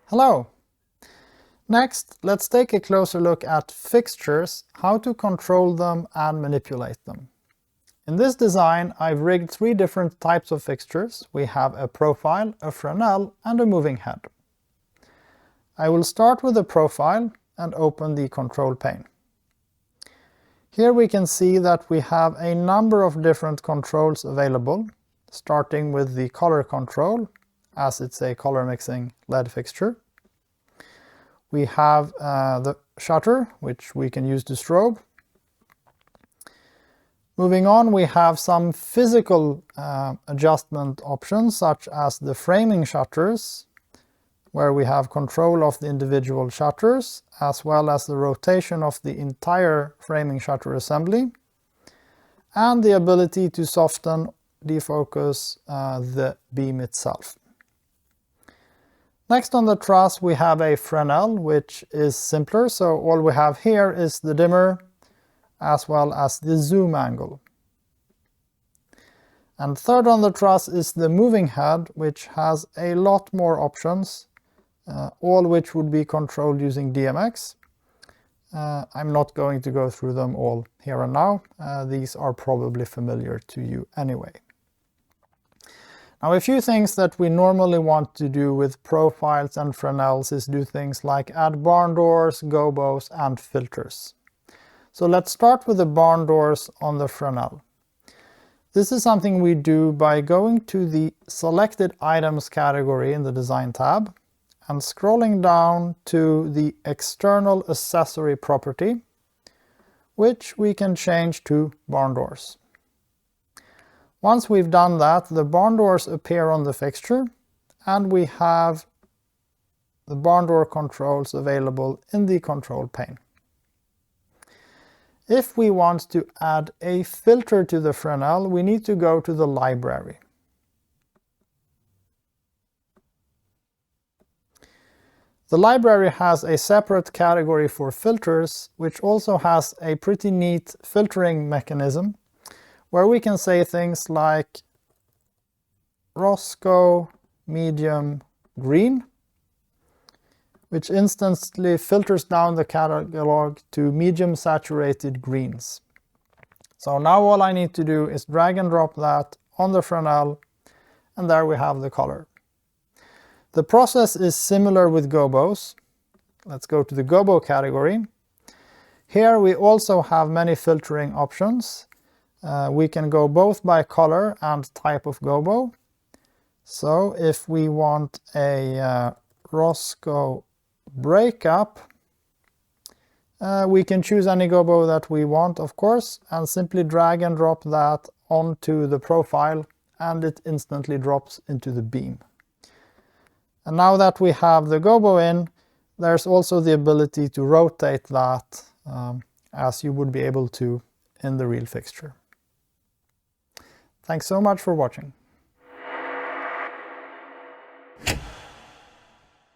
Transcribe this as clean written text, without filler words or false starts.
Hello! Next, let's take a closer look at fixtures, how to control them and manipulate them. In this design, I've rigged three different types of fixtures. We have a profile, a Fresnel, and a moving head. I will start with the profile and open the control pane. Here we can see that we have a number of different controls available, starting with the color control, as it's a color mixing LED fixture. We have the shutter, which we can use to strobe. Moving on, we have some physical adjustment options, such as the framing shutters, where we have control of the individual shutters, as well as the rotation of the entire framing shutter assembly, and the ability to soften, defocus the beam itself. Next on the truss we have a Fresnel, which is simpler, so all we have here is the dimmer as well as the zoom angle. And third on the truss is the moving head, which has a lot more options, all which would be controlled using DMX. I'm not going to go through them all here and now. These are probably familiar to you anyway. Now, a few things that we normally want to do with profiles and Fresnels is do things like add barn doors, gobos, and filters. So let's start with the barn doors on the Fresnel. This is something we do by going to the selected items category in the design tab and scrolling down to the external accessory property, which we can change to barn doors. Once we've done that, the barn doors appear on the fixture, and we have the barn door controls available in the control pane. If we want to add a filter to the Fresnel, we need to go to the library. The library has a separate category for filters, which also has a pretty neat filtering mechanism, where we can say things like Roscoe medium green, which instantly filters down the catalog to medium saturated greens. So now all I need to do is drag and drop that on the Fresnel, and there we have the color. The process is similar with gobos. Let's go to the gobo category. Here we also have many filtering options. We can go both by color and type of gobo. So if we want a Roscoe breakup, we can choose any gobo that we want, of course, and simply drag and drop that onto the profile, and it instantly drops into the beam. And now that we have the gobo in, there's also the ability to rotate that as you would be able to in the real fixture. Thanks so much for watching.